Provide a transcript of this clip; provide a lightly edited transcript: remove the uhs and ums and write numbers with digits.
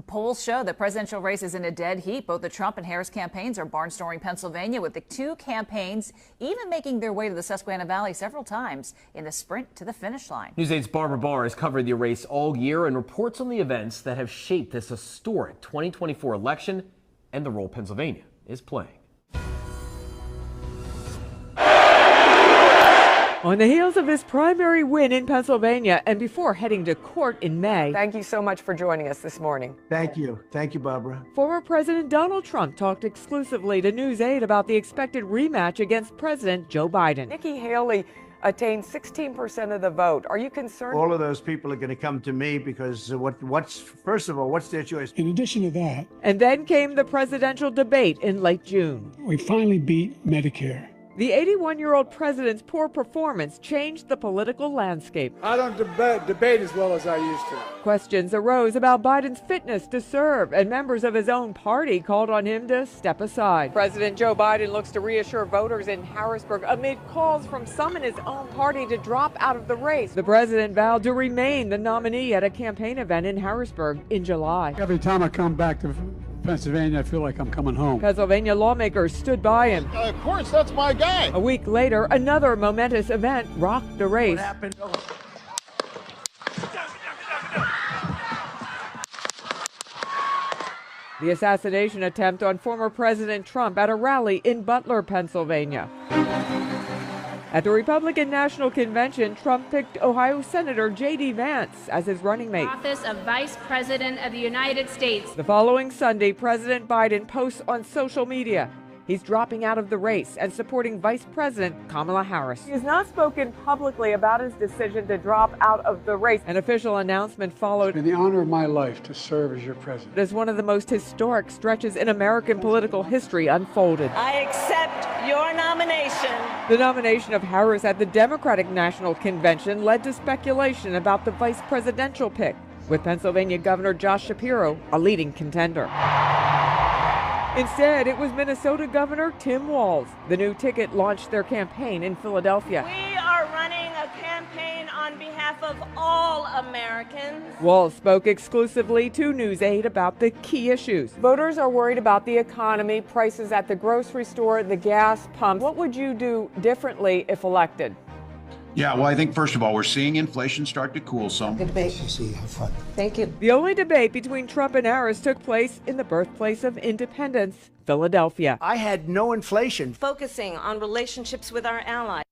Polls show the presidential race is in a dead heat. Both the Trump and Harris campaigns are barnstorming Pennsylvania, with the two campaigns even making their way to the Susquehanna Valley several times in the sprint to the finish line. News 8's Barbara Barr has covered the race all year and reports on the events that have shaped this historic 2024 election and the role Pennsylvania is playing. On the heels of his primary win in Pennsylvania and before heading to court in May. Thank you so much for joining us this morning. Thank you. Thank you, Barbara. Former President Donald Trump talked exclusively to News 8 about the expected rematch against President Joe Biden. Nikki Haley attained 16% of the vote. Are you concerned? All of those people are going to come to me because first of all, what's their choice? In addition to that, And then came the presidential debate in late June. we finally beat Medicare. The 81-year-old president's poor performance changed the political landscape. I don't debate as well as I used to. Questions arose about Biden's fitness to serve, and members of his own party called on him to step aside. President Joe Biden looks to reassure voters in Harrisburg amid calls from some in his own party to drop out of the race. The president vowed to remain the nominee at a campaign event in Harrisburg in July. Every time I come back to Pennsylvania, I feel like I'm coming home. Pennsylvania lawmakers stood by him. Of course, that's my guy. A week later, another momentous event rocked the race. What happened? The assassination attempt on former President Trump at a rally in Butler, Pennsylvania. At the Republican National Convention, Trump picked Ohio Senator J.D. Vance as his running mate. Office of Vice President of the United States. The following Sunday, President Biden posts on social media he's dropping out of the race and supporting Vice President Kamala Harris. He has not spoken publicly about his decision to drop out of the race. An official announcement followed. It's been the honor of my life to serve as your president. As one of the most historic stretches in American political history unfolded. I accept your nomination. The nomination of Harris at the Democratic National Convention led to speculation about the vice presidential pick, with Pennsylvania Governor Josh Shapiro a leading contender. Instead, it was Minnesota Governor Tim Walz. The new ticket launched their campaign in Philadelphia. We are running a campaign on behalf of all Americans. Walz spoke exclusively to News 8 about the key issues. Voters are worried about the economy, prices at the grocery store, the gas pump. What would you do differently if elected? Yeah, well, I think, first of all, we're seeing inflation start to cool some. Good debate. See, have fun. Thank you. The only debate between Trump and Harris took place in the birthplace of independence, Philadelphia. I had no inflation. Focusing on relationships with our allies.